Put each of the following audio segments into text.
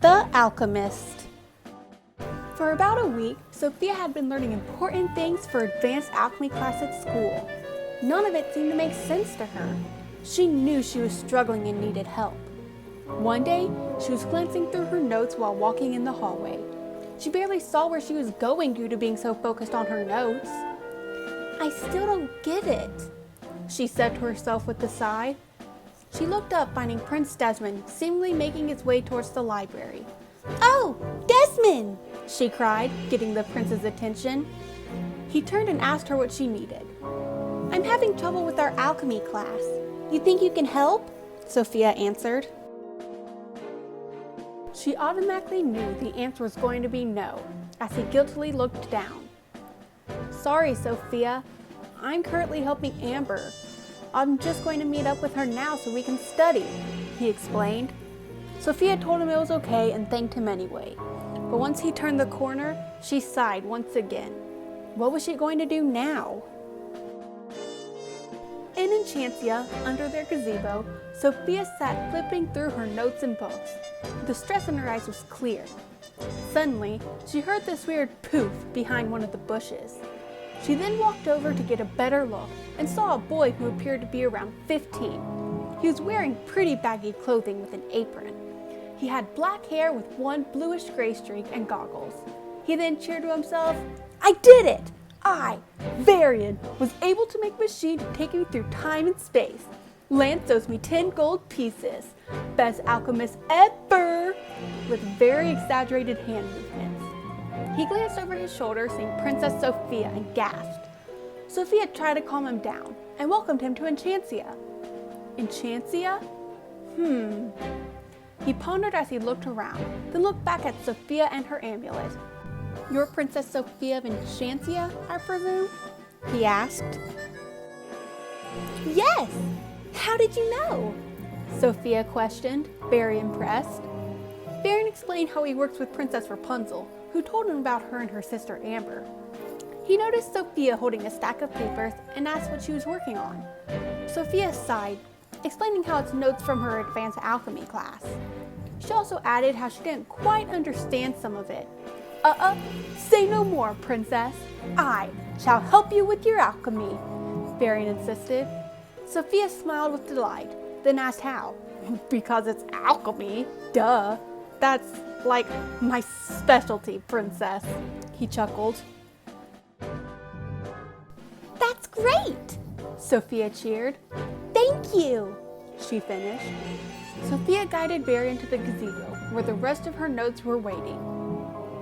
The Alchemist. For about a week, Sofia had been learning important things for advanced alchemy class at school. None of it seemed to make sense to her. She knew she was struggling and needed help. One day, she was glancing through her notes while walking in the hallway. She barely saw where she was going due to being so focused on her notes. "I still don't get it," she said to herself with a sigh. She looked up, finding Prince Desmond seemingly making his way towards the library. "Oh, Desmond!" she cried, getting the prince's attention. He turned and asked her what she needed. "I'm having trouble with our alchemy class. You think you can help?" Sofia answered. She automatically knew the answer was going to be no, as he guiltily looked down. "Sorry, Sofia. I'm currently helping Amber. I'm just going to meet up with her now so we can study," he explained. Sofia told him it was okay and thanked him anyway. But once he turned the corner, she sighed once again. What was she going to do now? In Enchancia, under their gazebo, Sofia sat flipping through her notes and books. The stress in her eyes was clear. Suddenly, she heard this weird poof behind one of the bushes. She then walked over to get a better look and saw a boy who appeared to be around 15. He was wearing pretty baggy clothing with an apron. He had black hair with one bluish-gray streak and goggles. He then cheered to himself, "I did it! I, Varian, was able to make a machine to take me through time and space. Lance owes me 10 gold pieces. Best alchemist ever!" with very exaggerated hand movements. He glanced over his shoulder, seeing Princess Sofia, and gasped. Sofia tried to calm him down and welcomed him to Enchancia. Enchancia? He pondered as he looked around, then looked back at Sofia and her amulet. "You're Princess Sofia of Enchancia, I presume?" he asked. "Yes! How did you know?" Sofia questioned, very impressed. Varian explained how he works with Princess Rapunzel, who told him about her and her sister Amber. He noticed Sofia holding a stack of papers and asked what she was working on. Sofia sighed, explaining how it's notes from her advanced alchemy class. She also added how she didn't quite understand some of it. Say no more, princess. I shall help you with your alchemy," Varian insisted. Sofia smiled with delight, then asked how. "Because it's alchemy, duh. That's like my specialty, princess," he chuckled. "That's great!" Sofia cheered. "Thank you," she finished. Sofia guided Varian to the gazebo, where the rest of her notes were waiting.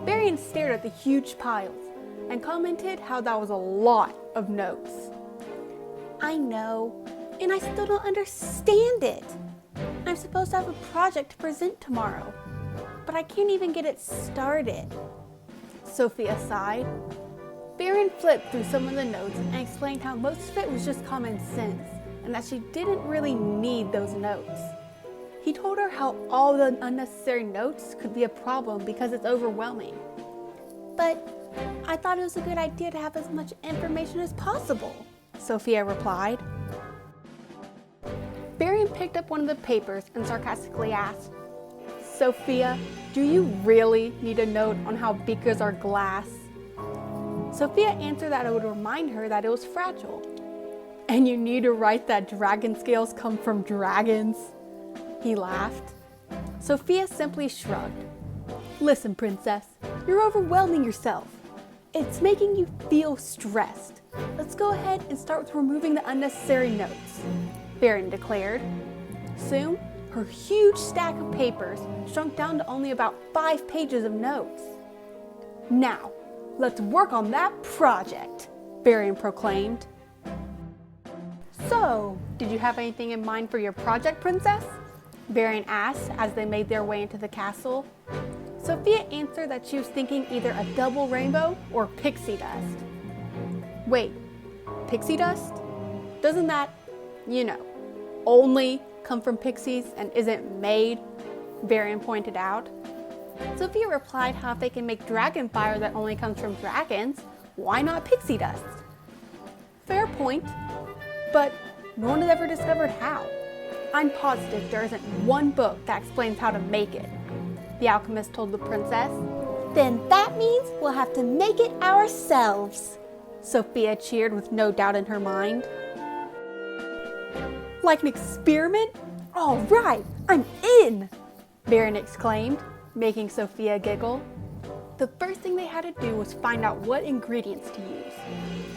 Varian stared at the huge piles and commented how that was a lot of notes. "I know, and I still don't understand it. I'm supposed to have a project to present tomorrow, but I can't even get it started," Sofia sighed. Varian flipped through some of the notes and explained how most of it was just common sense and that she didn't really need those notes. He told her how all the unnecessary notes could be a problem because it's overwhelming. "But I thought it was a good idea to have as much information as possible," Sofia replied. Varian picked up one of the papers and sarcastically asked, "Sofia, do you really need a note on how beakers are glass?" Sofia answered that it would remind her that it was fragile. "And you need to write that dragon scales come from dragons?" He laughed. Sofia simply shrugged. "Listen, princess, you're overwhelming yourself. It's making you feel stressed. Let's go ahead and start with removing the unnecessary notes," Varian declared. Soon, her huge stack of papers shrunk down to only about 5 pages of notes. "Now, let's work on that project," Varian proclaimed. "So, did you have anything in mind for your project, princess?" Varian asked as they made their way into the castle. Sofia answered that she was thinking either a double rainbow or pixie dust. "Wait, pixie dust? Doesn't that, only come from pixies and isn't made?" Varian pointed out. Sofia replied how if they can make dragon fire that only comes from dragons, why not pixie dust? Fair point, but no one has ever discovered how. I'm positive there isn't one book that explains how to make it. the alchemist told the princess. Then that means we'll have to make it ourselves, Sofia cheered with no doubt in her mind. Like an experiment? All right, I'm in! Varian exclaimed, making Sofia giggle. The first thing they had to do was find out what ingredients to use.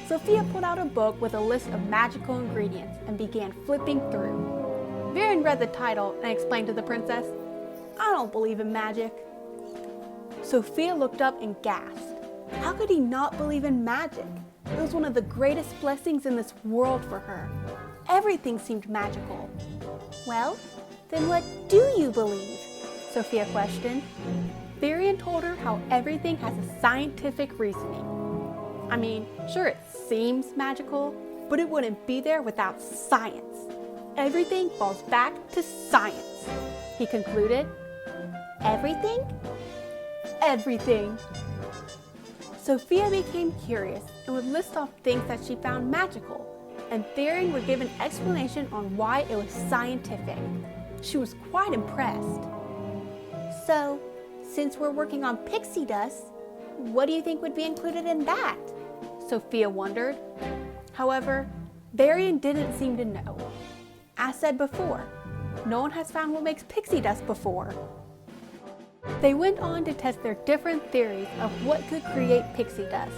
Sofia pulled out a book with a list of magical ingredients and began flipping through. Varian read the title and explained to the princess, I don't believe in magic. Sofia looked up and gasped. How could he not believe in magic? It was one of the greatest blessings in this world for her. Everything seemed magical. Well, then what do you believe? Sofia questioned. Varian told her how everything has a scientific reasoning. I mean, sure it seems magical, but it wouldn't be there without science. Everything falls back to science, he concluded. Everything? Everything. Sofia became curious and would list off things that she found magical, and Varian would give an explanation on why it was scientific. She was quite impressed. So, since we're working on pixie dust, what do you think would be included in that? Sofia wondered. However, Varian didn't seem to know. As said before, no one has found what makes pixie dust before. They went on to test their different theories of what could create pixie dust.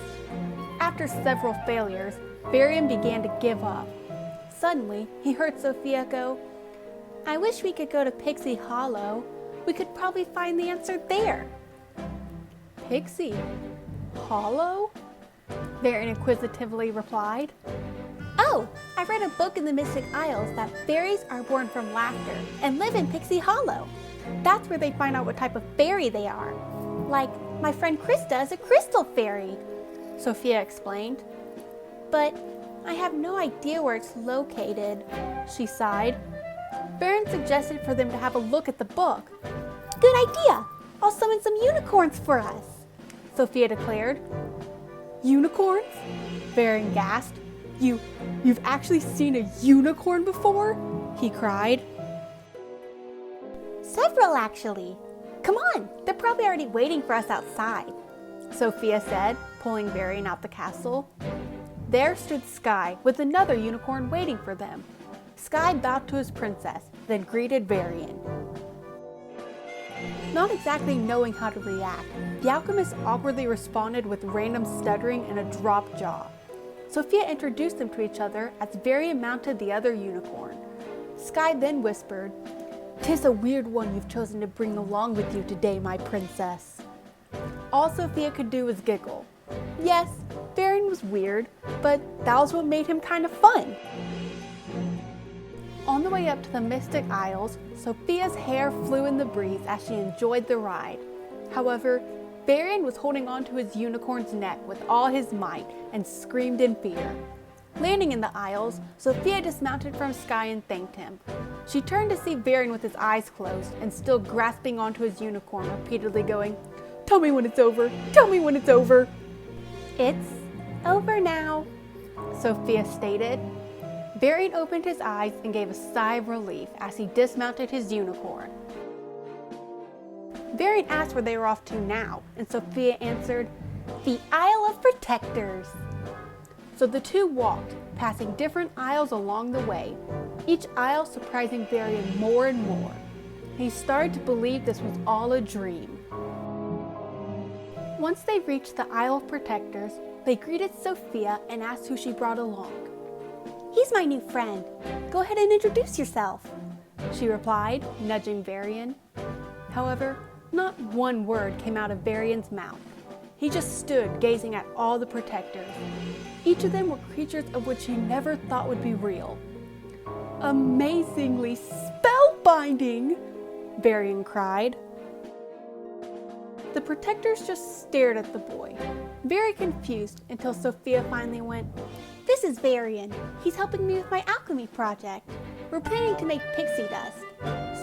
After several failures, Varian began to give up. Suddenly, he heard Sofia go, I wish we could go to Pixie Hollow. We could probably find the answer there. Pixie Hollow? Varian inquisitively replied. Oh, I read a book in the Mystic Isles that fairies are born from laughter and live in Pixie Hollow. That's where they find out what type of fairy they are. Like, my friend Krista is a crystal fairy, Sofia explained. But I have no idea where it's located, she sighed. Varian suggested for them to have a look at the book. Good idea! I'll summon some unicorns for us, Sofia declared. Unicorns? Varian gasped. You've actually seen a unicorn before? He cried. Several, actually. Come on, they're probably already waiting for us outside, Sofia said, pulling Varian out the castle. There stood Sky with another unicorn waiting for them. Sky bowed to his princess, then greeted Varian. Not exactly knowing how to react, the alchemist awkwardly responded with random stuttering and a dropped jaw. Sofia introduced them to each other as Varian mounted the other unicorn. Sky then whispered, "'Tis a weird one you've chosen to bring along with you today, my princess." All Sofia could do was giggle. Yes, Varian was weird, but that was what made him kind of fun. On the way up to the Mystic Isles, Sofia's hair flew in the breeze as she enjoyed the ride. However, Varian was holding on to his unicorn's neck with all his might and screamed in fear. Landing in the Isles, Sofia dismounted from Sky and thanked him. She turned to see Varian with his eyes closed and still grasping onto his unicorn, repeatedly going, "Tell me when it's over! Tell me when it's over!" "It's over now," Sofia stated. Varian opened his eyes and gave a sigh of relief as he dismounted his unicorn. Varian asked where they were off to now, and Sofia answered, "The Isle of Protectors." So the two walked, passing different isles along the way, each isle surprising Varian more and more. He started to believe this was all a dream. Once they reached the Isle of Protectors, they greeted Sofia and asked who she brought along. "He's my new friend. Go ahead and introduce yourself," she replied, nudging Varian. However, not one word came out of Varian's mouth. He just stood gazing at all the protectors. Each of them were creatures of which he never thought would be real. "Amazingly spellbinding!" Varian cried. The protectors just stared at the boy, very confused, until Sofia finally went, "This is Varian. He's helping me with my alchemy project. We're planning to make pixie dust.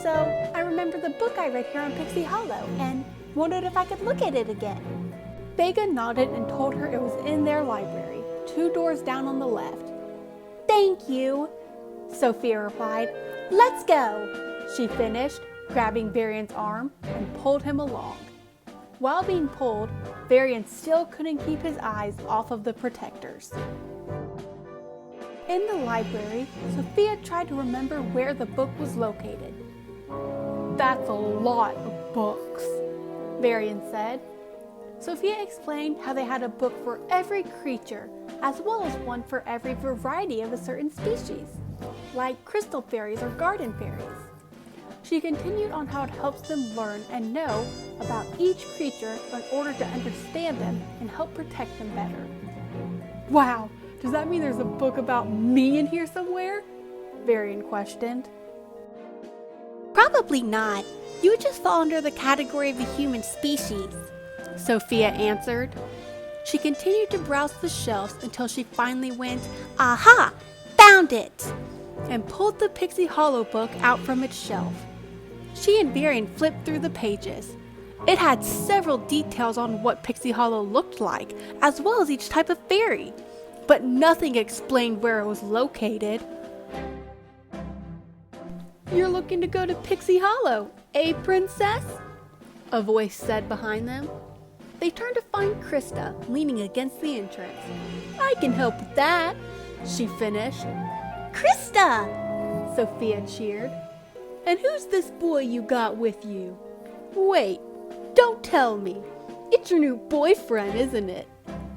So I remembered the book I read here on Pixie Hollow and wondered if I could look at it again." Vega nodded and told her it was in their library, 2 doors down on the left. "Thank you," Sofia replied. "Let's go," she finished, grabbing Varian's arm and pulled him along. While being pulled, Varian still couldn't keep his eyes off of the protectors. In the library, Sofia tried to remember where the book was located. "That's a lot of books," Varian said. Sofia explained how they had a book for every creature, as well as one for every variety of a certain species, like crystal fairies or garden fairies. She continued on how it helps them learn and know about each creature in order to understand them and help protect them better. "Wow, does that mean there's a book about me in here somewhere?" Varian questioned. Probably not. You would just fall under the category of the human species, Sofia answered. She continued to browse the shelves until she finally went, "Aha! Found it!" and pulled the Pixie Hollow book out from its shelf. She and Varian flipped through the pages. It had several details on what Pixie Hollow looked like, as well as each type of fairy, but nothing explained where it was located. "You're looking to go to Pixie Hollow, eh, princess?" a voice said behind them. They turned to find Krista leaning against the entrance. "I can help with that," she finished. "Krista!" Sofia cheered. "And who's this boy you got with you? Wait, don't tell me. It's your new boyfriend, isn't it?"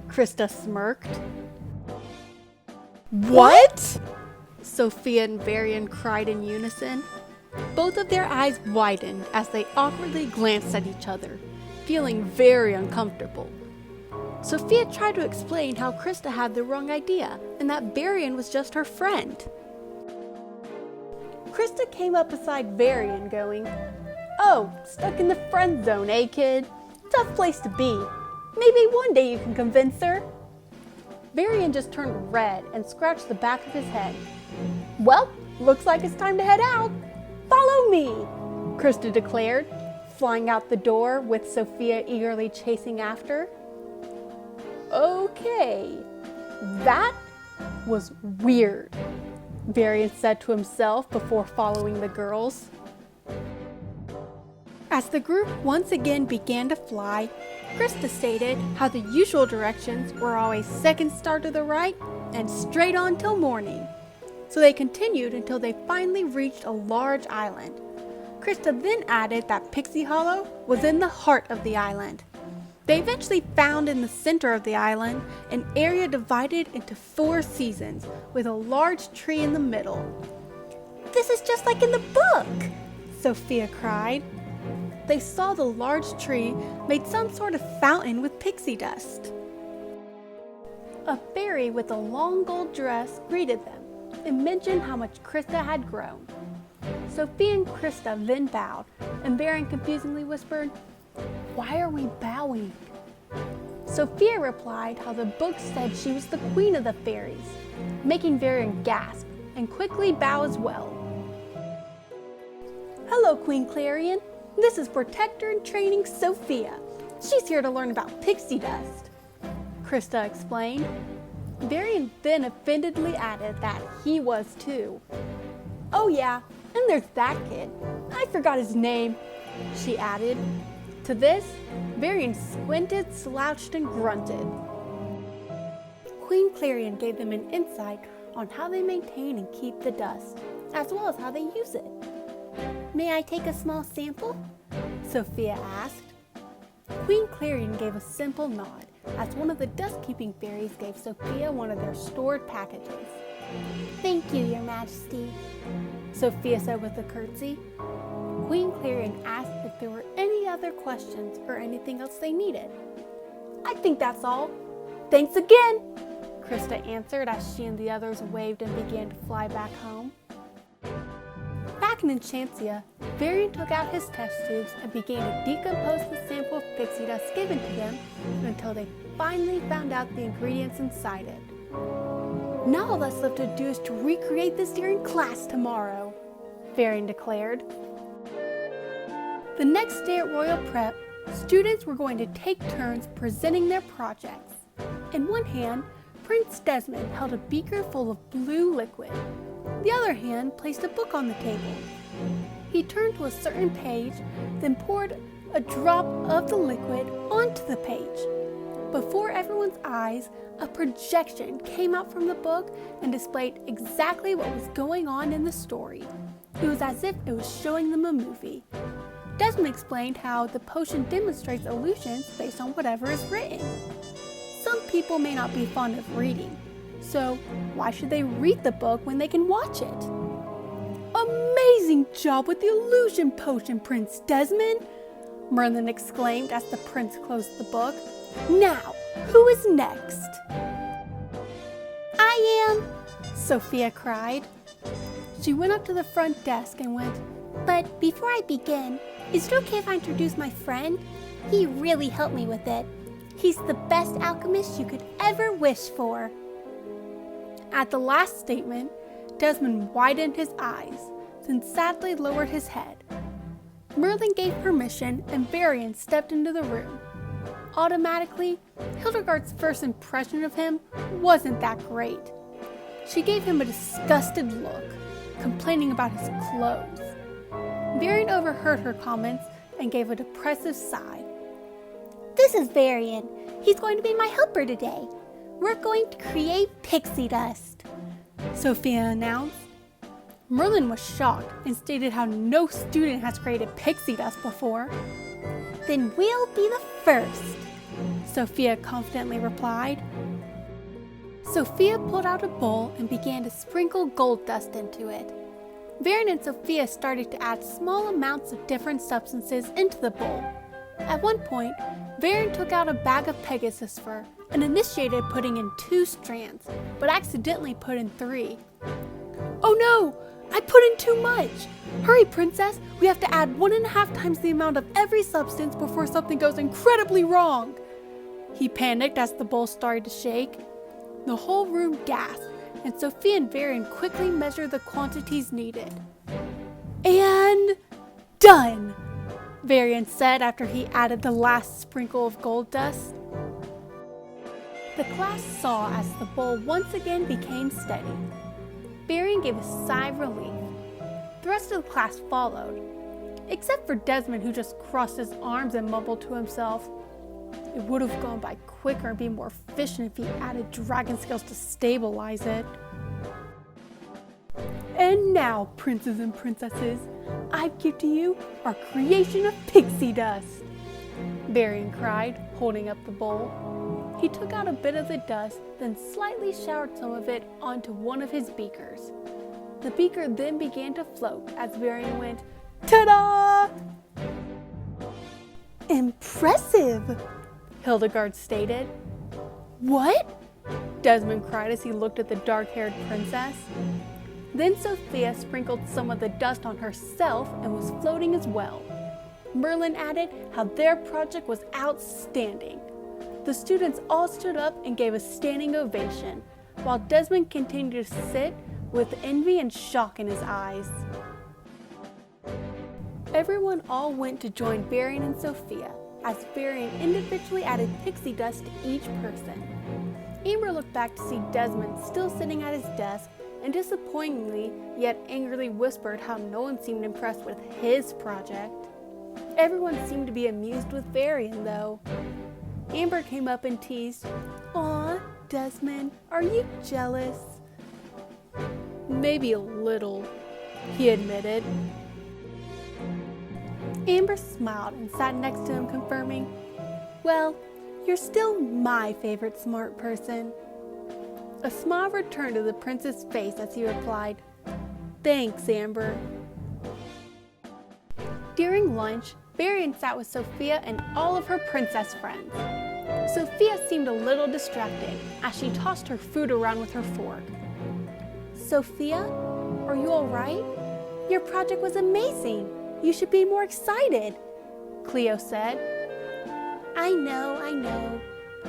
Krista smirked. "What?" Sofia and Varian cried in unison. Both of their eyes widened as they awkwardly glanced at each other, feeling very uncomfortable. Sofia tried to explain how Krista had the wrong idea and that Varian was just her friend. Krista came up beside Varian going, "Oh, stuck in the friend zone, eh, kid? Tough place to be. Maybe one day you can convince her." Varian just turned red and scratched the back of his head. "Well, looks like it's time to head out. Follow me," Krista declared, flying out the door with Sofia eagerly chasing after. "Okay, that was weird," Varian said to himself before following the girls. As the group once again began to fly, Krista stated how the usual directions were always second star to the right and straight on till morning. So they continued until they finally reached a large island. Krista then added that Pixie Hollow was in the heart of the island. They eventually found in the center of the island an area divided into 4 seasons with a large tree in the middle. "This is just like in the book!" Sofia cried. They saw the large tree made some sort of fountain with pixie dust. A fairy with a long gold dress greeted them and mentioned how much Krista had grown. Sofia and Krista then bowed, and Varian confusingly whispered, "Why are we bowing?" Sofia replied how the book said she was the queen of the fairies, making Varian gasp and quickly bow as well. "Hello, Queen Clarion. This is Protector in Training Sofia. She's here to learn about pixie dust," Krista explained. Varian then offendedly added that he was too. "Oh yeah, and there's that kid. I forgot his name," she added. To this, Varian squinted, slouched, and grunted. Queen Clarion gave them an insight on how they maintain and keep the dust, as well as how they use it. "May I take a small sample?" Sofia asked. Queen Clarion gave a simple nod as one of the dust-keeping fairies gave Sofia one of their stored packages. "Thank you, Your Majesty," Sofia said with a curtsy. Queen Clarion asked if there were any other questions or anything else they needed. "I think that's all. Thanks again," Krista answered as she and the others waved and began to fly back home. Back in Enchancia, Varian took out his test tubes and began to decompose the sample of pixie dust given to them until they finally found out the ingredients inside it. "Now all that's left to do is to recreate this during class tomorrow," Varian declared. The next day at Royal Prep, students were going to take turns presenting their projects. In one hand, Prince Desmond held a beaker full of blue liquid. The other hand placed a book on the table. He turned to a certain page, then poured a drop of the liquid onto the page. Before everyone's eyes, a projection came out from the book and displayed exactly what was going on in the story. It was as if it was showing them a movie. Desmond explained how the potion demonstrates illusions based on whatever is written. Some people may not be fond of reading, so why should they read the book when they can watch it? Amazing job with the illusion potion, Prince Desmond! Merlin exclaimed as the prince closed the book. Now, who is next? I am, Sofia cried. She went up to the front desk and went, but before I begin, is it okay if I introduce my friend? He really helped me with it. He's the best alchemist you could ever wish for. At the last statement, Desmond widened his eyes, then sadly lowered his head. Merlin gave permission and Varian stepped into the room. Automatically, Hildegard's first impression of him wasn't that great. She gave him a disgusted look, complaining about his clothes. Varian overheard her comments and gave a depressive sigh. This is Varian. He's going to be my helper today. We're going to create pixie dust, Sofia announced. Merlin was shocked and stated how no student has created pixie dust before. Then we'll be the first, Sofia confidently replied. Sofia pulled out a bowl and began to sprinkle gold dust into it. Varian and Sofia started to add small amounts of different substances into the bowl. At one point, Varian took out a bag of Pegasus fur and initiated putting in 2 strands, but accidentally put in 3. Oh no! I put in too much! Hurry, princess! We have to add 1.5 times the amount of every substance before something goes incredibly wrong! He panicked as the bowl started to shake. The whole room gasped, and Sofia and Varian quickly measured the quantities needed. And done! Varian said after he added the last sprinkle of gold dust. The class saw as the bowl once again became steady. Varian gave a sigh of relief. The rest of the class followed, except for Desmond, who just crossed his arms and mumbled to himself. It would have gone by quicker and be more efficient if he added dragon scales to stabilize it. And now, princes and princesses, I give to you our creation of pixie dust, Varian cried, holding up the bowl. He took out a bit of the dust, then slightly showered some of it onto one of his beakers. The beaker then began to float as Varian went, ta-da! Impressive, Hildegard stated. What? Desmond cried as he looked at the dark-haired princess. Then Sofia sprinkled some of the dust on herself and was floating as well. Merlin added how their project was outstanding. The students all stood up and gave a standing ovation, while Desmond continued to sit with envy and shock in his eyes. Everyone all went to join Varian and Sofia, as Varian individually added pixie dust to each person. Amber looked back to see Desmond still sitting at his desk and disappointingly yet angrily whispered how no one seemed impressed with his project. Everyone seemed to be amused with Varian, though. Amber came up and teased, "Aw, Desmond, are you jealous?" "Maybe a little," he admitted. Amber smiled and sat next to him, confirming, "Well, you're still my favorite smart person." A smile returned to the prince's face as he replied, "Thanks, Amber." During lunch, Varian sat with Sofia and all of her princess friends. Sofia seemed a little distracted as she tossed her food around with her fork. "Sofia, are you all right? Your project was amazing. You should be more excited," Cleo said. I know.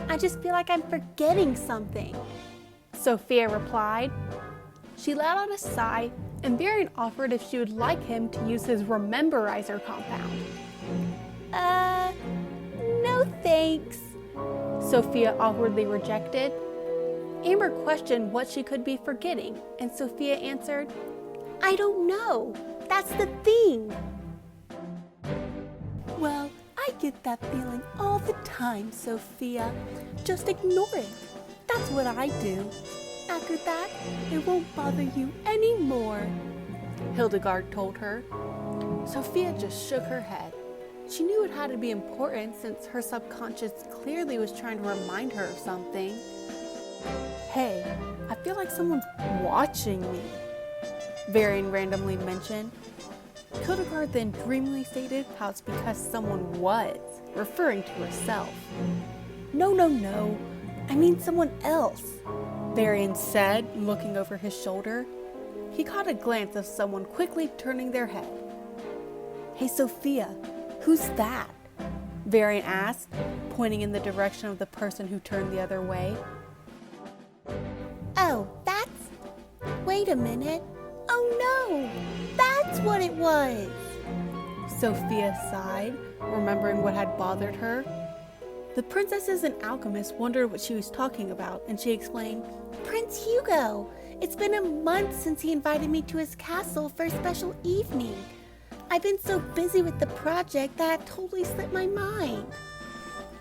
I just feel like I'm forgetting something," Sofia replied. She let out a sigh, and Varian offered if she would like him to use his Rememberizer compound. No thanks," Sofia awkwardly rejected. Amber questioned what she could be forgetting, and Sofia answered, I don't know. that's the thing. Well, I get that feeling all the time, Sophia. Just ignore it. That's what I do. After that, it won't bother you anymore, Hildegard told her. Sophia just shook her head. She knew it had to be important since her subconscious clearly was trying to remind her of something. Hey, I feel like someone's watching me, Varian randomly mentioned. Hildegard then dreamily stated how it's because someone was, referring to herself. No, I mean someone else, Varian said, looking over his shoulder. He caught a glance of someone quickly turning their head. Hey Sophia, who's that? Varian asked, pointing in the direction of the person who turned the other way. Oh, wait a minute. Oh no, that's what it was. Sophia sighed, remembering what had bothered her. The princesses and Alchemist wondered what she was talking about, and she explained, Prince Hugo. It's been a month since he invited me to his castle for a special evening. I've been so busy with the project that I totally slipped my mind.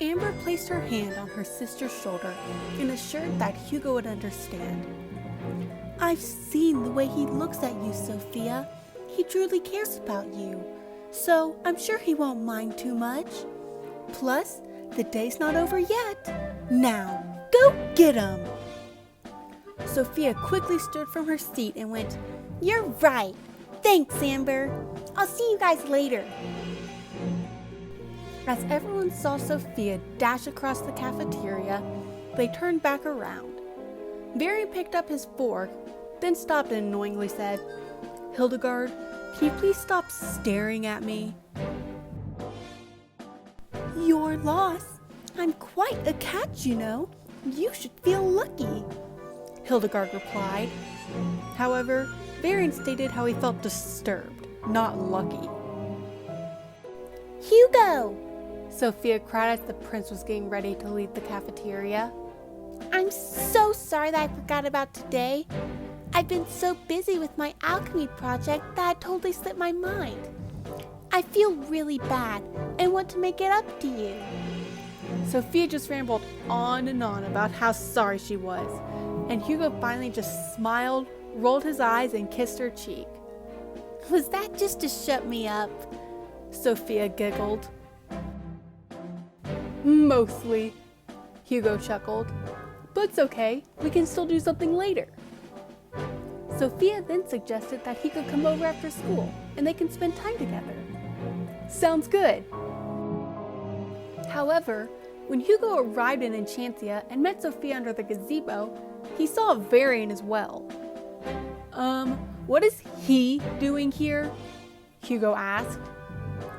Amber placed her hand on her sister's shoulder and assured that Hugo would understand. I've seen the way he looks at you, Sophia. He truly cares about you, so I'm sure he won't mind too much. Plus, the day's not over yet. Now, go get him! Sophia quickly stood from her seat and went, You're right. Thanks, Amber. I'll see you guys later. As everyone saw Sophia dash across the cafeteria, they turned back around. Varian picked up his fork, then stopped and annoyingly said, Hildegard, can you please stop staring at me? Your loss. I'm quite a catch, you know. You should feel lucky, Hildegard replied. However, Varian stated how he felt disturbed, not lucky. Hugo! Sophia cried as the prince was getting ready to leave the cafeteria. I'm so sorry that I forgot about today. I've been so busy with my alchemy project that I totally slipped my mind. I feel really bad and want to make it up to you. Sophia just rambled on and on about how sorry she was, and Hugo finally just smiled, rolled his eyes, and kissed her cheek. Was that just to shut me up? Sophia giggled. Mostly, Hugo chuckled. But it's okay, we can still do something later. Sophia then suggested that he could come over after school and they can spend time together. Sounds good. However, when Hugo arrived in Enchancia and met Sofia under the gazebo, he saw Varian as well. What is he doing here? Hugo asked.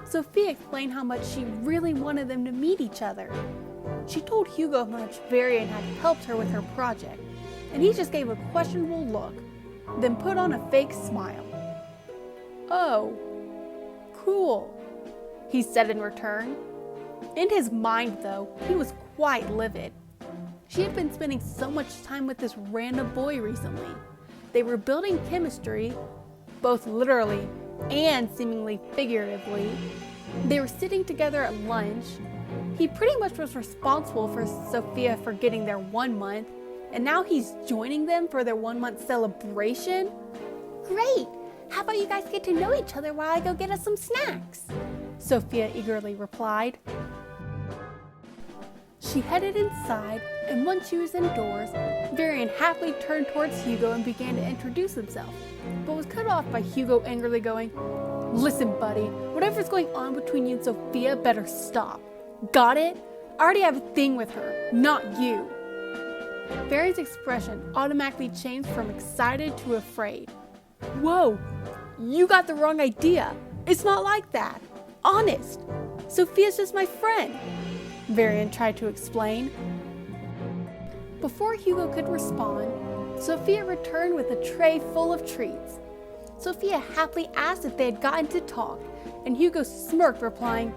Sophia explained how much she really wanted them to meet each other. She told Hugo how much Varian had helped her with her project, and he just gave a questionable look, then put on a fake smile. Oh, cool, he said in return. In his mind, though, he was quite livid. She had been spending so much time with this random boy recently. They were building chemistry, both literally and seemingly figuratively. They were sitting together at lunch. He pretty much was responsible for Sofia for getting their 1 month, and now he's joining them for their 1 month celebration? Great! How about you guys get to know each other while I go get us some snacks? Sophia eagerly replied. She headed inside, and once she was indoors, Varian happily turned towards Hugo and began to introduce himself, but was cut off by Hugo angrily going, "Listen, buddy, whatever's going on between you and Sofia better stop. Got it? I already have a thing with her, not you." Varian's expression automatically changed from excited to afraid. "Whoa, you got the wrong idea. It's not like that. Honest. Sofia's just my friend," Varian tried to explain. Before Hugo could respond, Sofia returned with a tray full of treats. Sofia happily asked if they had gotten to talk, and Hugo smirked, replying,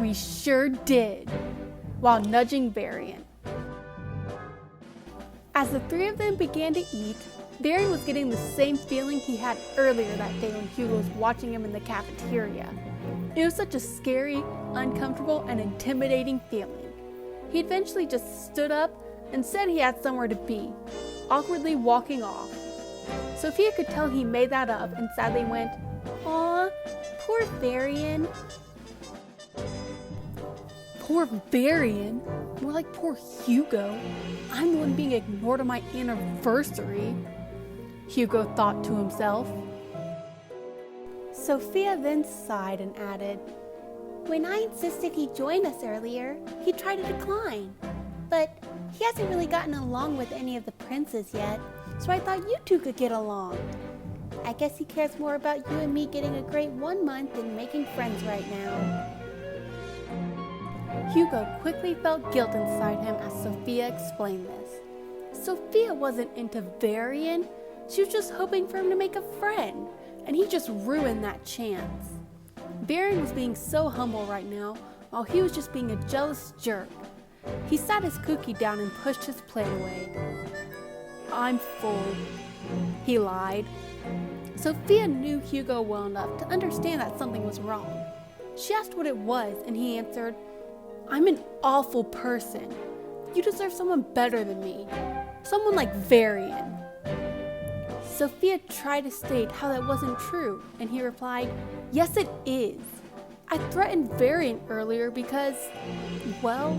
"We sure did," while nudging Varian. As the three of them began to eat, Varian was getting the same feeling he had earlier that day when Hugo was watching him in the cafeteria. It was such a scary, uncomfortable, and intimidating feeling. He eventually just stood up and said he had somewhere to be, awkwardly walking off. Sofia could tell he made that up and sadly went, "Aw, poor Varian." Poor Varian? More like poor Hugo. I'm the one being ignored on my anniversary, Hugo thought to himself. Sofia then sighed and added, "When I insisted he join us earlier, he tried to decline. But he hasn't really gotten along with any of the princes yet, so I thought you two could get along. I guess he cares more about you and me getting a great 1 month than making friends right now." Hugo quickly felt guilt inside him as Sofia explained this. Sofia wasn't into Varian, she was just hoping for him to make a friend, and he just ruined that chance. Varian was being so humble right now, while he was just being a jealous jerk. He sat his cookie down and pushed his plate away. "I'm full," he lied. Sofia knew Hugo well enough to understand that something was wrong. She asked what it was, and he answered, "I'm an awful person. You deserve someone better than me. Someone like Varian." Sofia tried to state how that wasn't true, and he replied, "Yes, it is. I threatened Varian earlier because, well,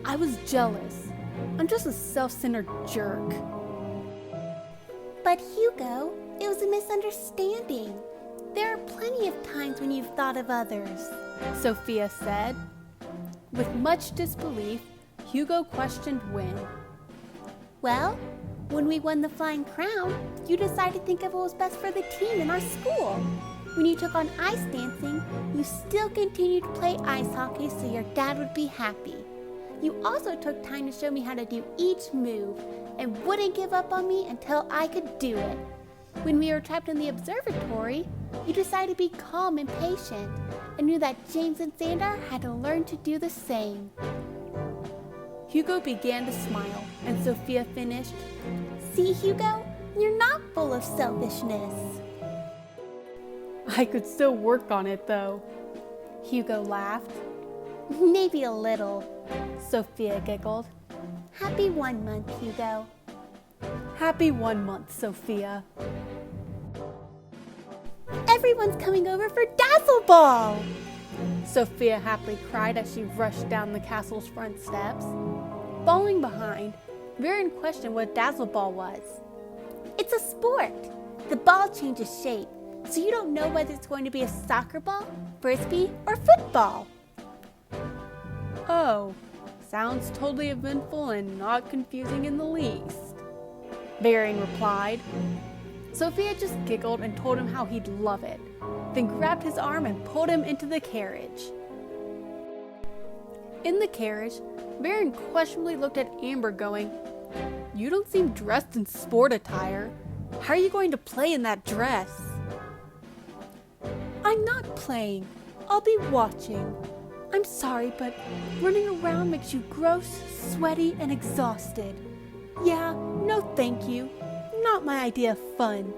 I was jealous. I'm just a self-centered jerk." "But Hugo, it was a misunderstanding. There are plenty of times when you've thought of others," Sofia said. With much disbelief, Hugo questioned when. "Well, when we won the Flying Crown, you decided to think of what was best for the team in our school. When you took on ice dancing, you still continued to play ice hockey so your dad would be happy. You also took time to show me how to do each move and wouldn't give up on me until I could do it. When we were trapped in the observatory, you decided to be calm and patient and knew that James and Xandar had to learn to do the same." Hugo began to smile, and Sofia finished, "See, Hugo, you're not full of selfishness." "I could still work on it, though," Hugo laughed. "Maybe a little," Sofia giggled. "Happy 1 month, Hugo." "Happy 1 month, Sofia." "Everyone's coming over for Dazzle Ball!" Sofia happily cried as she rushed down the castle's front steps. Falling behind, Varian questioned what Dazzle Ball was. "It's a sport. The ball changes shape, so you don't know whether it's going to be a soccer ball, frisbee, or football." "Oh, sounds totally eventful and not confusing in the least," Varian replied. Sofia just giggled and told him how he'd love it, then grabbed his arm and pulled him into the carriage. In the carriage, Varian questionably looked at Amber going, "You don't seem dressed in sport attire. How are you going to play in that dress?" "I'm not playing. I'll be watching. I'm sorry, but running around makes you gross, sweaty, and exhausted. Yeah, no thank you. Not my idea of fun,"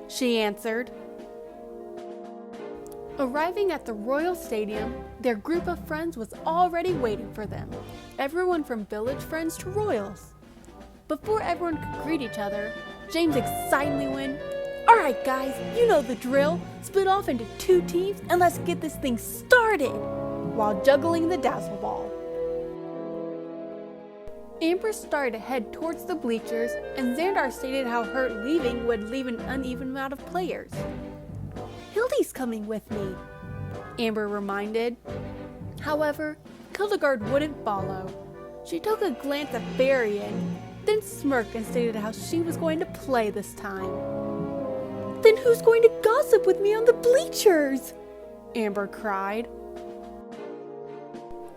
she answered. Arriving at the Royal Stadium, their group of friends was already waiting for them. Everyone from village friends to royals. Before everyone could greet each other, James excitedly went, "All right, guys, you know the drill. Split off into 2 teams and let's get this thing started," while juggling the Dazzle Ball. Amber started to head towards the bleachers, and Xandar stated how her leaving would leave an uneven amount of players. "Hildy's coming with me," Amber reminded. However, Hildegard wouldn't follow. She took a glance at Varian, then smirked and stated how she was going to play this time. "Then who's going to gossip with me on the bleachers?" Amber cried.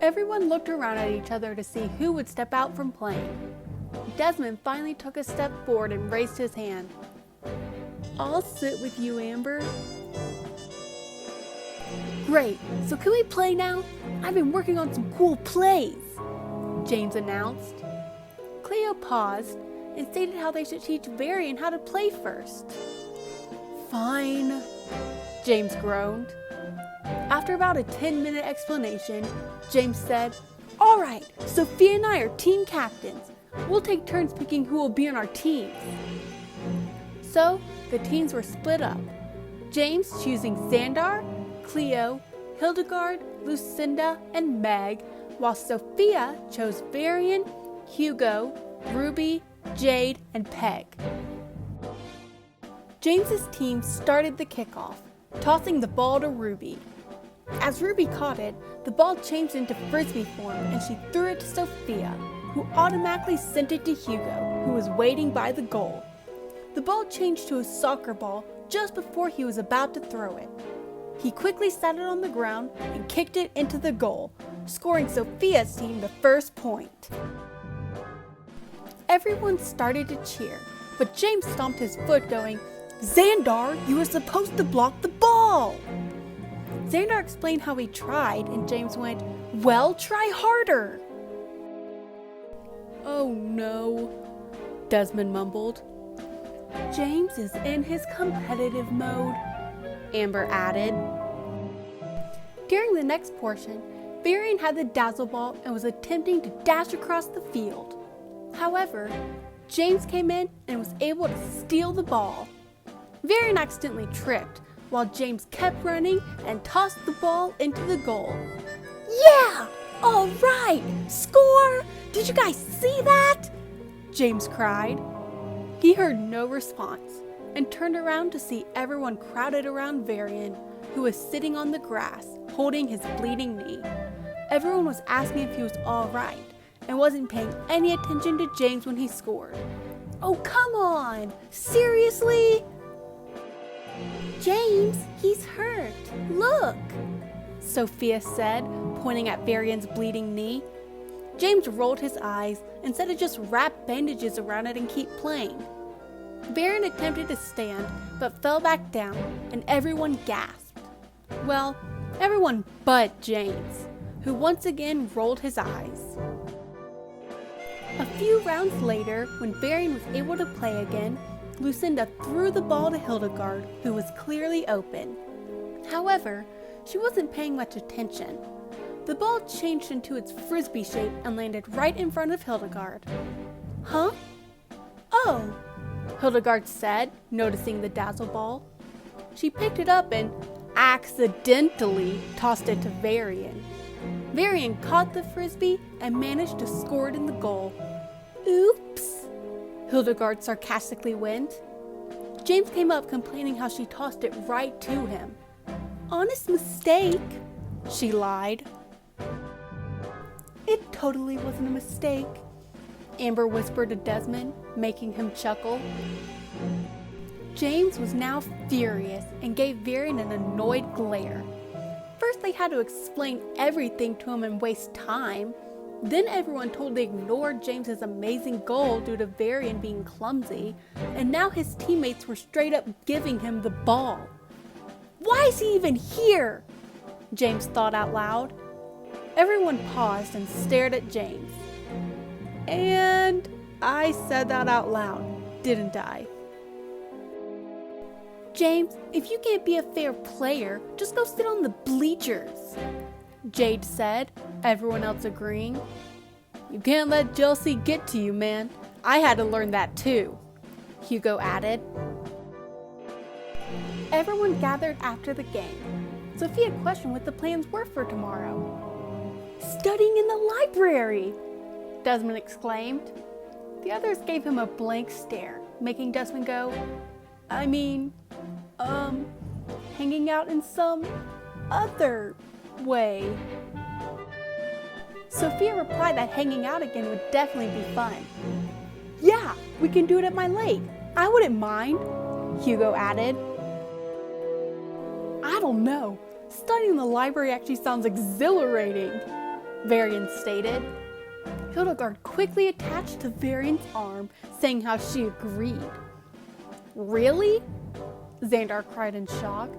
Everyone looked around at each other to see who would step out from playing. Desmond finally took a step forward and raised his hand. "I'll sit with you, Amber." "Great, so can we play now? I've been working on some cool plays," James announced. Cleo paused, and stated how they should teach Varian how to play first. Fine, James groaned. After about a 10-minute explanation, James said, "All right, Sofia and I are team captains. We'll take turns picking who will be on our teams." So, the teams were split up. James choosing Xandar, Cleo, Hildegard, Lucinda, and Meg, while Sofia chose Varian, Hugo, Ruby, Jade, and Peg. James's team started the kickoff, tossing the ball to Ruby. As Ruby caught it, the ball changed into frisbee form and she threw it to Sofia, who automatically sent it to Hugo, who was waiting by the goal. The ball changed to a soccer ball just before he was about to throw it. He quickly set it on the ground and kicked it into the goal, scoring Sofia's team the first point. Everyone started to cheer, but James stomped his foot going, "Xandar, you were supposed to block the ball!" Xandar explained how he tried, and James went, "Well, try harder!" "Oh no," Desmond mumbled. "James is in his competitive mode," Amber added. During the next portion, Varian had the dazzle ball and was attempting to dash across the field. However, James came in and was able to steal the ball. Varian accidentally tripped, while James kept running and tossed the ball into the goal. "Yeah! All right! Score! Did you guys see that?" James cried. He heard no response and turned around to see everyone crowded around Varian, who was sitting on the grass, holding his bleeding knee. Everyone was asking if he was all right and wasn't paying any attention to James when he scored. "Oh, come on! Seriously?" "James, he's hurt. Look!" Sofia said, pointing at Varian's bleeding knee. James rolled his eyes and said to just wrap bandages around it and keep playing. Varian attempted to stand, but fell back down, and everyone gasped. Well, everyone but James, who once again rolled his eyes. A few rounds later, when Varian was able to play again, Lucinda threw the ball to Hildegard, who was clearly open. However, she wasn't paying much attention. The ball changed into its frisbee shape and landed right in front of Hildegard. "Huh? Oh," Hildegard said, noticing the dazzle ball. She picked it up and accidentally tossed it to Varian. Varian caught the frisbee and managed to score it in the goal. "Oops," Hildegard sarcastically went. James came up complaining how she tossed it right to him. "Honest mistake," she lied. "It totally wasn't a mistake," Amber whispered to Desmond, making him chuckle. James was now furious and gave Varian an annoyed glare. First they had to explain everything to him and waste time. Then everyone told to ignore James's amazing goal due to Varian being clumsy, and now his teammates were straight up giving him the ball. "Why is he even here?" James thought out loud. Everyone paused and stared at James. And I said that out loud, didn't I? "James, if you can't be a fair player, just go sit on the bleachers," Jade said, everyone else agreeing. "You can't let jealousy get to you, man. I had to learn that too," Hugo added. Everyone gathered after the game. Sofia questioned what the plans were for tomorrow. "Studying in the library!" Desmond exclaimed. The others gave him a blank stare, making Desmond go, hanging out in some other way. Sofia replied that hanging out again would definitely be fun. "Yeah, we can do it at my lake. I wouldn't mind," Hugo added. "I don't know. Studying in the library actually sounds exhilarating," Varian stated. Hildegard quickly attached to Varian's arm, saying how she agreed. "Really?" Xandar cried in shock.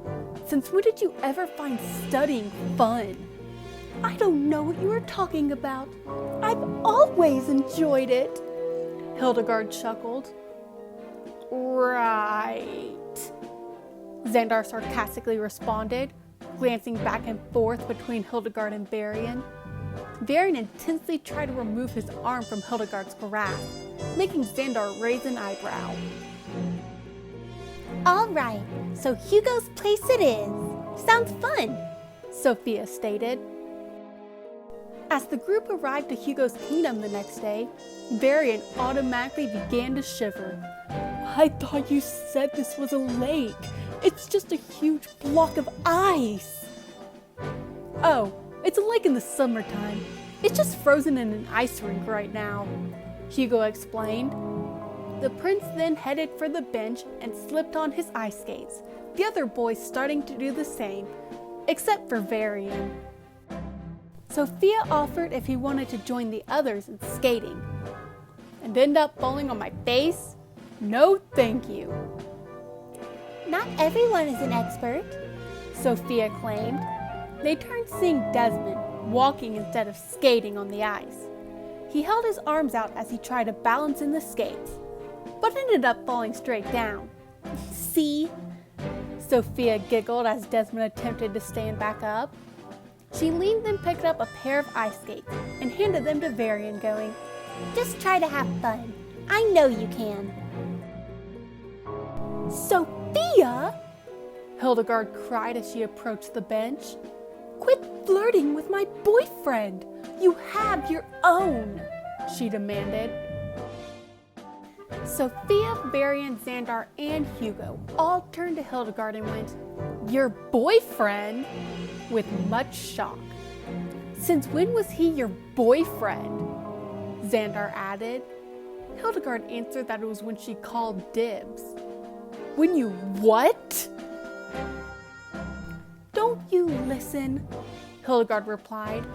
"Since when did you ever find studying fun?" "I don't know what you are talking about. I've always enjoyed it," Hildegard chuckled. Right, Xandar sarcastically responded, glancing back and forth between Hildegard and Varian. Varian intensely tried to remove his arm from Hildegard's grasp, making Xandar raise an eyebrow. All right, so Hugo's place it is. Sounds fun, Sofia stated. As the group arrived to Hugo's kingdom the next day, Varian automatically began to shiver. I thought you said this was a lake. It's just a huge block of ice. Oh, it's a lake in the summertime. It's just frozen in an ice rink right now, Hugo explained. The prince then headed for the bench and slipped on his ice skates, the other boys starting to do the same, except for Varian. Sofia offered if he wanted to join the others in skating. And end up falling on my face? No thank you. Not everyone is an expert, Sofia claimed. They turned seeing Desmond walking instead of skating on the ice. He held his arms out as he tried to balance in the skates, but ended up falling straight down. See? Sofia giggled as Desmond attempted to stand back up. She leaned and picked up a pair of ice skates and handed them to Varian, going, Just try to have fun. I know you can. Sofia! Hildegard cried as she approached the bench. Quit flirting with my boyfriend! You have your own! She demanded. Sofia, Varian, Xandar, and Hugo all turned to Hildegard and went, Your boyfriend? With much shock. Since when was he your boyfriend? Xandar added. Hildegard answered that it was when she called dibs. When you what? Don't you listen, Hildegard replied.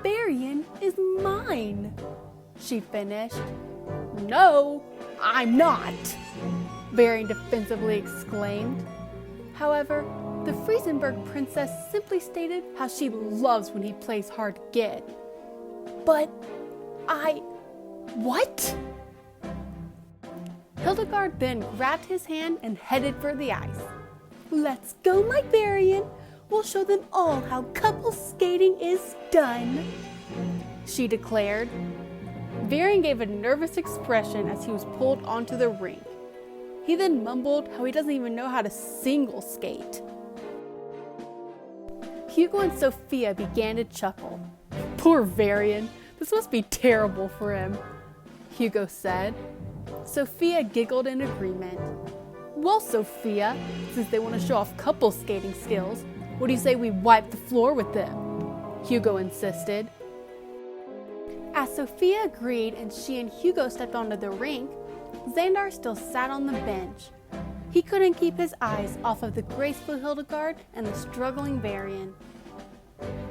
Varian is mine, she finished. No, I'm not, Varian defensively exclaimed. However, the Friesenberg princess simply stated how she loves when he plays hard to get. But what? Hildegard then grabbed his hand and headed for the ice. Let's go, my Varian. We'll show them all how couple skating is done, she declared. Varian gave a nervous expression as he was pulled onto the rink. He then mumbled how he doesn't even know how to single skate. Hugo and Sofia began to chuckle. Poor Varian, this must be terrible for him, Hugo said. Sofia giggled in agreement. Well, Sofia, since they want to show off couple skating skills, what do you say we wipe the floor with them? Hugo insisted. As Sofia agreed and she and Hugo stepped onto the rink, Xandar still sat on the bench. He couldn't keep his eyes off of the graceful Hildegard and the struggling Varian.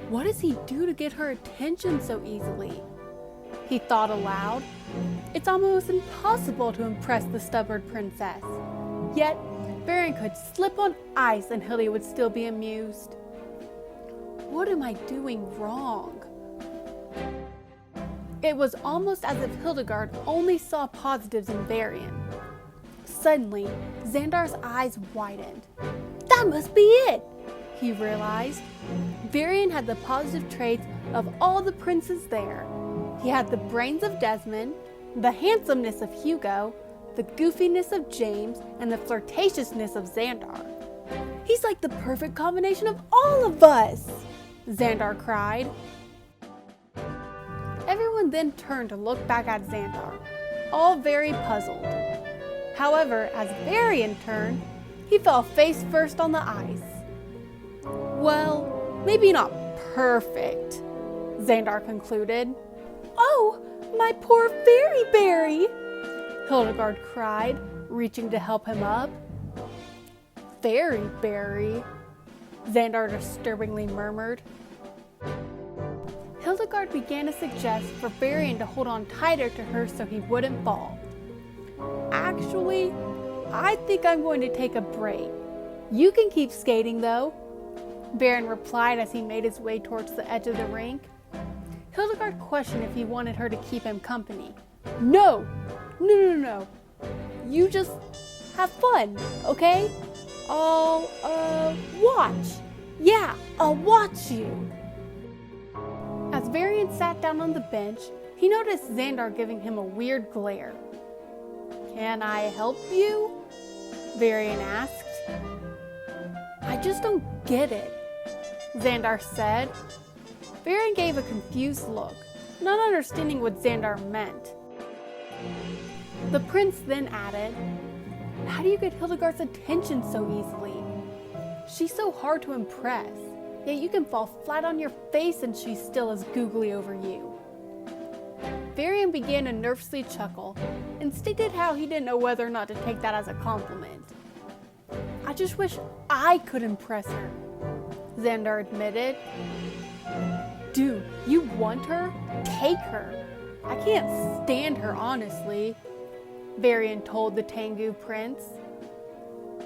What does he do to get her attention so easily? He thought aloud. It's almost impossible to impress the stubborn princess. Yet, Varian could slip on ice and Hildy would still be amused. What am I doing wrong? It was almost as if Hildegard only saw positives in Varian. Suddenly, Xandar's eyes widened. That must be it, he realized. Varian had the positive traits of all the princes there. He had the brains of Desmond, the handsomeness of Hugo, the goofiness of James, and the flirtatiousness of Xandar. He's like the perfect combination of all of us, Xandar cried. Everyone then turned to look back at Xandar, all very puzzled. However, as Varian turned, he fell face first on the ice. Well, maybe not perfect, Xandar concluded. Oh, my poor Fairy Berry, Hildegard cried, reaching to help him up. Fairy Berry, Xandar disturbingly murmured. Hildegard began to suggest for Varian to hold on tighter to her so he wouldn't fall. Actually, I think I'm going to take a break. You can keep skating though, Varian replied as he made his way towards the edge of the rink. Hildegard questioned if he wanted her to keep him company. No, No. You just have fun, okay? I'll, watch. Yeah, I'll watch you. As Varian sat down on the bench, he noticed Xandar giving him a weird glare. Can I help you? Varian asked. I just don't get it, Xandar said. Varian gave a confused look, not understanding what Xandar meant. The prince then added, how do you get Hildegard's attention so easily? She's so hard to impress, yet you can fall flat on your face and she's still as googly over you. Varian began to nervously chuckle and stated how he didn't know whether or not to take that as a compliment. I just wish I could impress her, Xandar admitted. Dude, you want her? Take her. I can't stand her, honestly, Varian told the Tengu prince.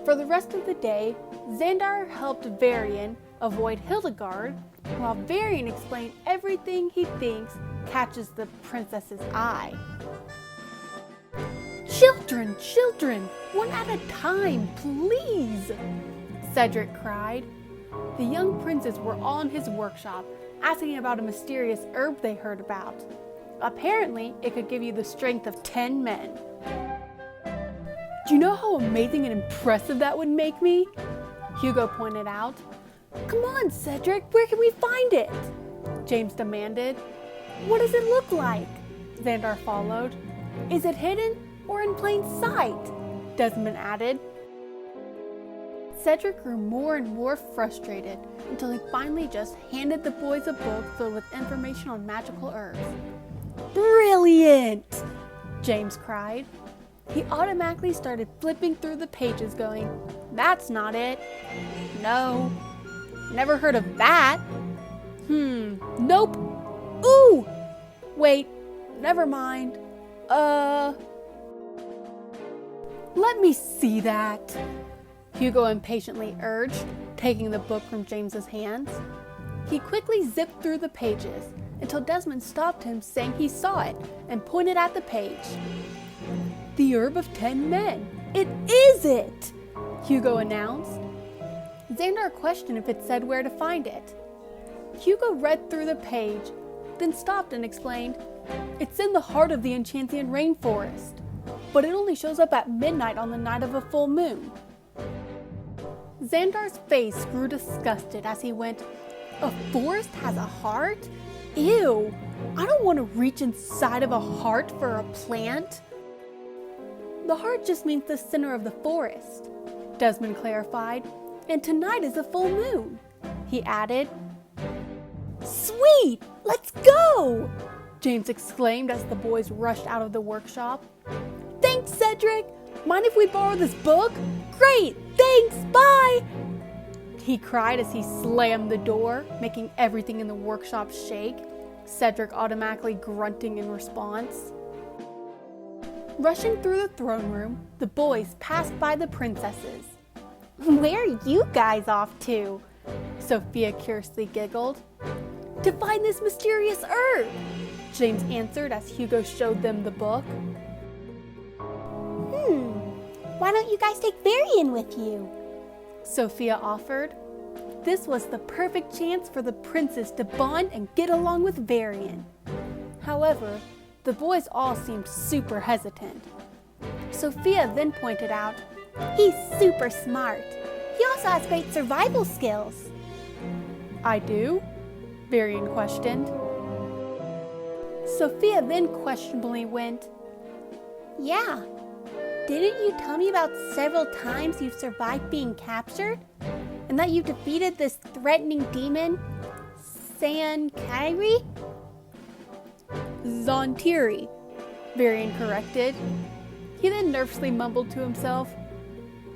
For the rest of the day, Xandar helped Varian avoid Hildegard, while Varian explained everything he thinks catches the princess's eye. Children, one at a time, please, Cedric cried. The young princes were all in his workshop, asking about a mysterious herb they heard about. Apparently, it could give you the strength of 10 men. Do you know how amazing and impressive that would make me? Hugo pointed out. Come on, Cedric, where can we find it? James demanded. What does it look like? Xandar followed. Is it hidden or in plain sight? Desmond added. Cedric grew more and more frustrated until he finally just handed the boys a book filled with information on magical herbs. Brilliant! James cried. He automatically started flipping through the pages going, that's not it. No. Never heard of that. Nope. Ooh! Wait, never mind. Let me see that, Hugo impatiently urged, taking the book from James's hands. He quickly zipped through the pages until Desmond stopped him, saying he saw it and pointed at the page. The herb of 10 men. It is it, Hugo announced. Xandar questioned if it said where to find it. Hugo read through the page, then stopped and explained, it's in the heart of the Enchancian rainforest, but it only shows up at midnight on the night of a full moon. Xandar's face grew disgusted as he went, a forest has a heart? Ew, I don't want to reach inside of a heart for a plant. The heart just means the center of the forest, Desmond clarified, and tonight is a full moon, he added. Sweet, let's go, James exclaimed as the boys rushed out of the workshop. Thanks, Cedric. Mind if we borrow this book? Great, thanks, bye, he cried as he slammed the door, making everything in the workshop shake, Cedric automatically grunting in response. Rushing through the throne room, the boys passed by the princesses. Where are you guys off to? Sofia curiously giggled. To find this mysterious herb, James answered as Hugo showed them the book. Why don't you guys take Varian with you? Sofia offered. This was the perfect chance for the princes to bond and get along with Varian. However, the boys all seemed super hesitant. Sofia then pointed out, he's super smart. He also has great survival skills. I do? Varian questioned. Sofia then questionably went, yeah. Didn't you tell me about several times you've survived being captured? And that you defeated this threatening demon, Sankairi? Zontiri, Varian corrected. He then nervously mumbled to himself,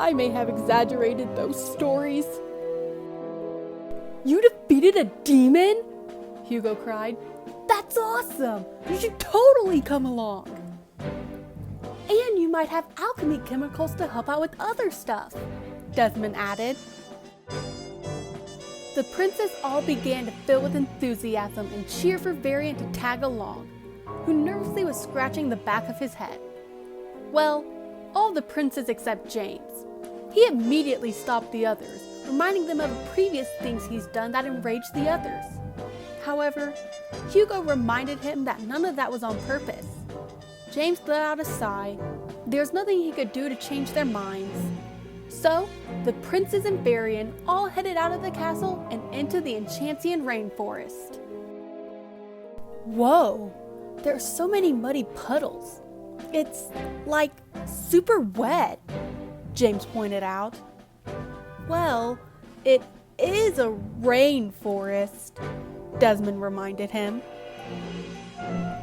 I may have exaggerated those stories. You defeated a demon? Hugo cried. That's awesome! You should totally come along! And you might have alchemy chemicals to help out with other stuff, Desmond added. The princes all began to fill with enthusiasm and cheer for Varian to tag along, who nervously was scratching the back of his head. Well, all the princes except James. He immediately stopped the others, reminding them of previous things he's done that enraged the others. However, Hugo reminded him that none of that was on purpose. James let out a sigh. There's nothing he could do to change their minds. So, the princes and Varian all headed out of the castle and into the Enchancian rainforest. Whoa, there are so many muddy puddles. It's like super wet, James pointed out. Well, it is a rainforest, Desmond reminded him.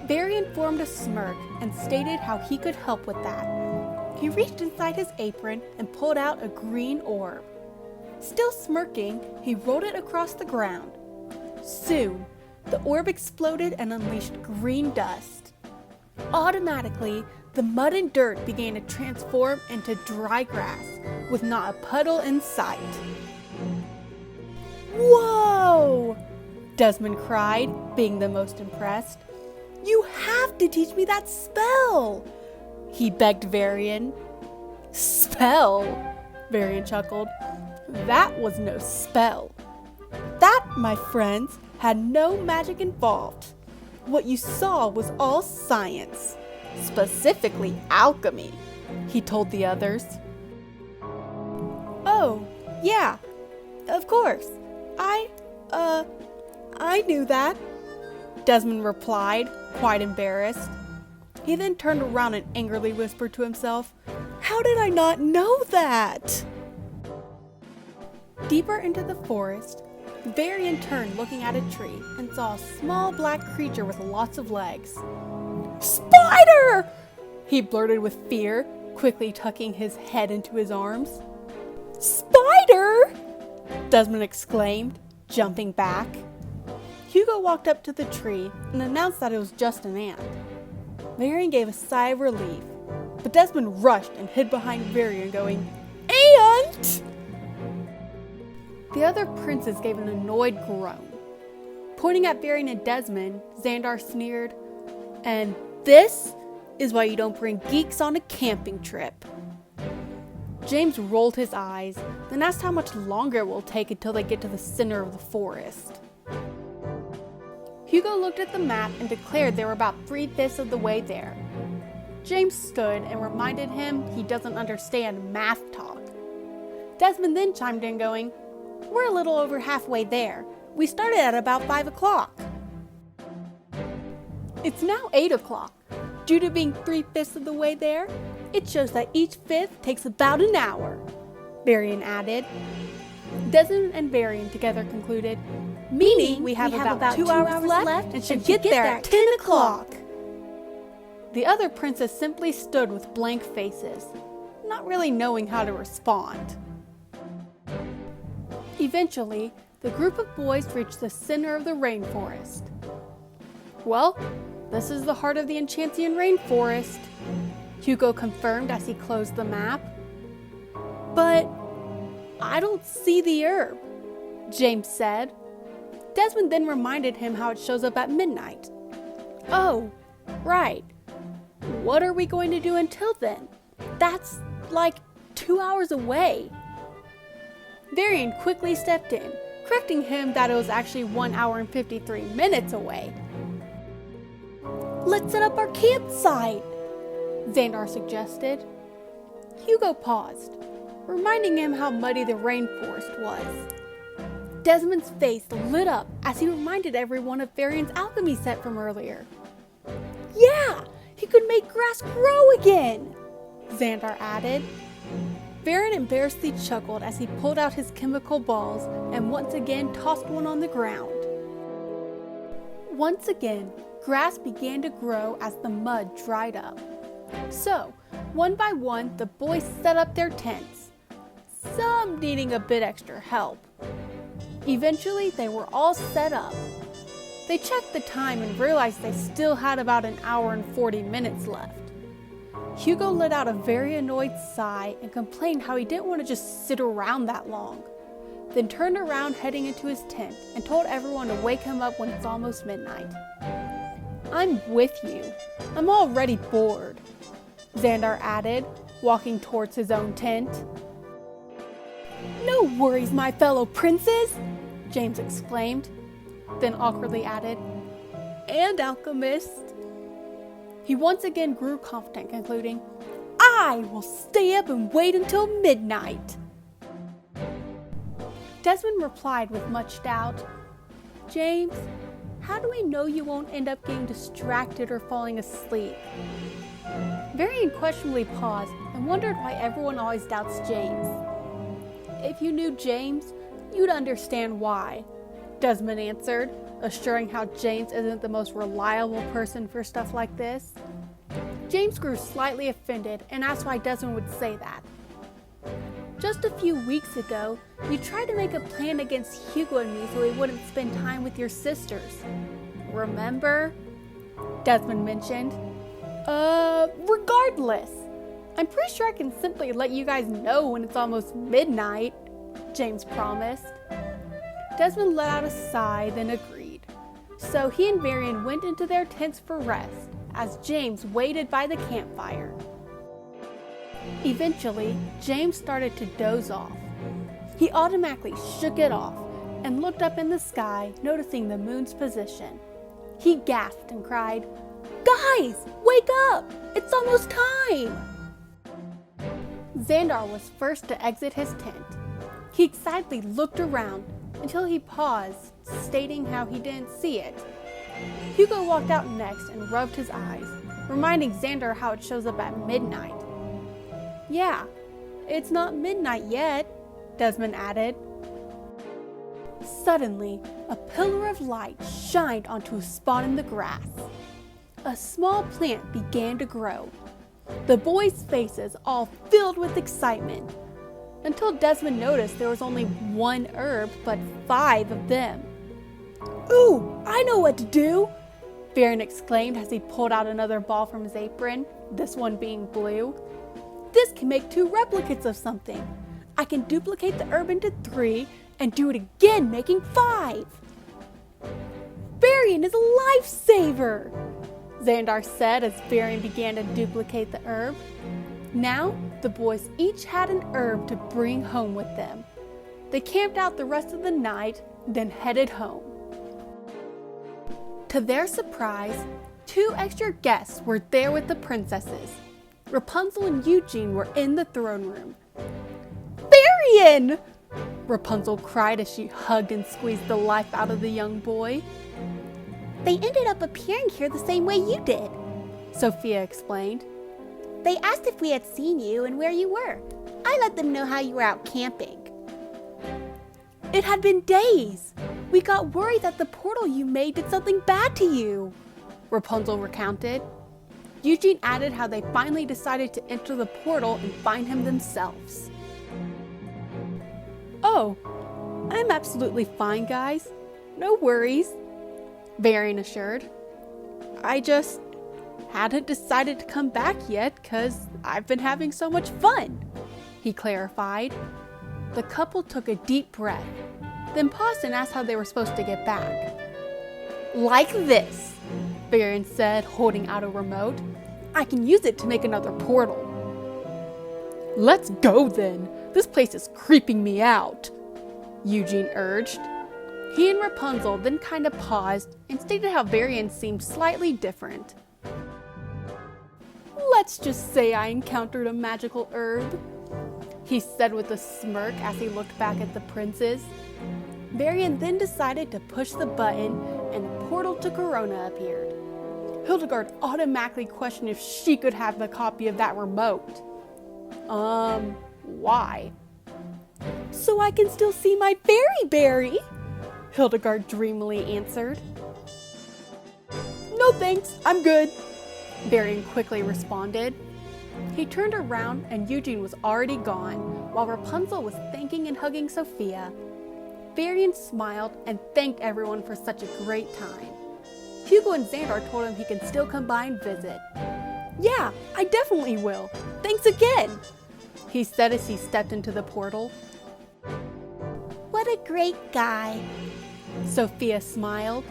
Varian formed a smirk and stated how he could help with that. He reached inside his apron and pulled out a green orb. Still smirking, he rolled it across the ground. Soon, the orb exploded and unleashed green dust. Automatically, the mud and dirt began to transform into dry grass, with not a puddle in sight. Whoa! Desmond cried, being the most impressed. You have to teach me that spell! He begged Varian. Spell? Varian chuckled. That was no spell. That, my friends, had no magic involved. What you saw was all science, specifically alchemy, he told the others. Oh, yeah, of course. I knew that, Desmond replied, quite embarrassed. He then turned around and angrily whispered to himself, How did I not know that? Deeper into the forest, Varian turned looking at a tree and saw a small black creature with lots of legs. Spider! He blurted with fear, quickly tucking his head into his arms. Spider! Desmond exclaimed, jumping back. Hugo walked up to the tree and announced that it was just an ant. Varian gave a sigh of relief, but Desmond rushed and hid behind Varian, going, Ant! The other princes gave an annoyed groan. Pointing at Varian and Desmond, Xandar sneered, And this is why you don't bring geeks on a camping trip. James rolled his eyes, then asked how much longer it will take until they get to the center of the forest. Hugo looked at the map and declared they were about 3/5 of the way there. James stood and reminded him he doesn't understand math talk. Desmond then chimed in going, We're a little over halfway there. We started at about 5 o'clock. It's now 8 o'clock. Due to being 3/5 of the way there, it shows that each fifth takes about an hour, Varian added. Desmond and Varian together concluded, Meaning we have about 2 hours left and should get there at 10 o'clock. The other princes simply stood with blank faces, not really knowing how to respond. Eventually, the group of boys reached the center of the rainforest. Well, this is the heart of the Enchancian rainforest, Hugo confirmed as he closed the map. But I don't see the herb, James said. Desmond then reminded him how it shows up at midnight. Oh, right. What are we going to do until then? That's like 2 hours away. Varian quickly stepped in, correcting him that it was actually 1 hour and 53 minutes away. Let's set up our campsite, Xandar suggested. Hugo paused, reminding him how muddy the rainforest was. Desmond's face lit up as he reminded everyone of Varian's alchemy set from earlier. Yeah, he could make grass grow again, Xandar added. Varian embarrassedly chuckled as he pulled out his chemical balls and once again tossed one on the ground. Once again, grass began to grow as the mud dried up. So, one by one, the boys set up their tents, some needing a bit extra help. Eventually, they were all set up. They checked the time and realized they still had about 1 hour and 40 minutes left. Hugo let out a very annoyed sigh and complained how he didn't want to just sit around that long, then turned around heading into his tent and told everyone to wake him up when it's almost midnight. I'm with you. I'm already bored. Xandar added, walking towards his own tent. No worries, my fellow princes, James exclaimed, then awkwardly added, and Alchemist. He once again grew confident, concluding, I will stay up and wait until midnight. Desmond replied with much doubt, James, how do we know you won't end up getting distracted or falling asleep? Varian questionably paused and wondered why everyone always doubts James. If you knew James, you'd understand why, Desmond answered, assuring how James isn't the most reliable person for stuff like this. James grew slightly offended and asked why Desmond would say that. Just a few weeks ago, you tried to make a plan against Hugo and me so we wouldn't spend time with your sisters. Remember? Desmond mentioned. Regardless. I'm pretty sure I can simply let you guys know when it's almost midnight, James promised. Desmond let out a sigh, then agreed. So he and Varian went into their tents for rest, as James waited by the campfire. Eventually, James started to doze off. He automatically shook it off and looked up in the sky, noticing the moon's position. He gasped and cried, Guys, wake up! It's almost time! Xandar was first to exit his tent. He excitedly looked around until he paused, stating how he didn't see it. Hugo walked out next and rubbed his eyes, reminding Xandar how it shows up at midnight. Yeah, it's not midnight yet, Desmond added. Suddenly, a pillar of light shined onto a spot in the grass. A small plant began to grow, the boys' faces all filled with excitement, until Desmond noticed there was only one herb, but 5 of them. Ooh, I know what to do! Varian exclaimed as he pulled out another ball from his apron, this one being blue. This can make 2 replicates of something. I can duplicate the herb into 3 and do it again, making 5. Varian is a lifesaver, Xandar said as Varian began to duplicate the herb. Now, the boys each had an herb to bring home with them. They camped out the rest of the night, then headed home. To their surprise, 2 extra guests were there with the princesses. Rapunzel and Eugene were in the throne room. Varian! Rapunzel cried as she hugged and squeezed the life out of the young boy. They ended up appearing here the same way you did, Sofia explained. They asked if we had seen you and where you were. I let them know how you were out camping. It had been days. We got worried that the portal you made did something bad to you, Rapunzel recounted. Eugene added how they finally decided to enter the portal and find him themselves. Oh, I'm absolutely fine, guys. No worries, Varian assured. I just hadn't decided to come back yet because I've been having so much fun, he clarified. The couple took a deep breath, then paused and asked how they were supposed to get back. Like this, Varian said, holding out a remote. I can use it to make another portal. Let's go then. This place is creeping me out, Eugene urged. He and Rapunzel then kind of paused and stated how Varian seemed slightly different. Let's just say I encountered a magical herb, he said with a smirk as he looked back at the princes. Varian then decided to push the button and a portal to Corona appeared. Hildegard automatically questioned if she could have the copy of that remote. Why? So I can still see my fairy berry, Hildegard dreamily answered. No thanks, I'm good, Varian quickly responded. He turned around and Eugene was already gone, while Rapunzel was thanking and hugging Sofia. Varian smiled and thanked everyone for such a great time. Hugo and Xandar told him he can still come by and visit. Yeah, I definitely will. Thanks again, he said as he stepped into the portal. What a great guy, Sofia smiled.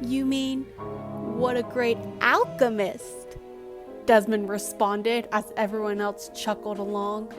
You mean, what a great alchemist, Desmond responded as everyone else chuckled along.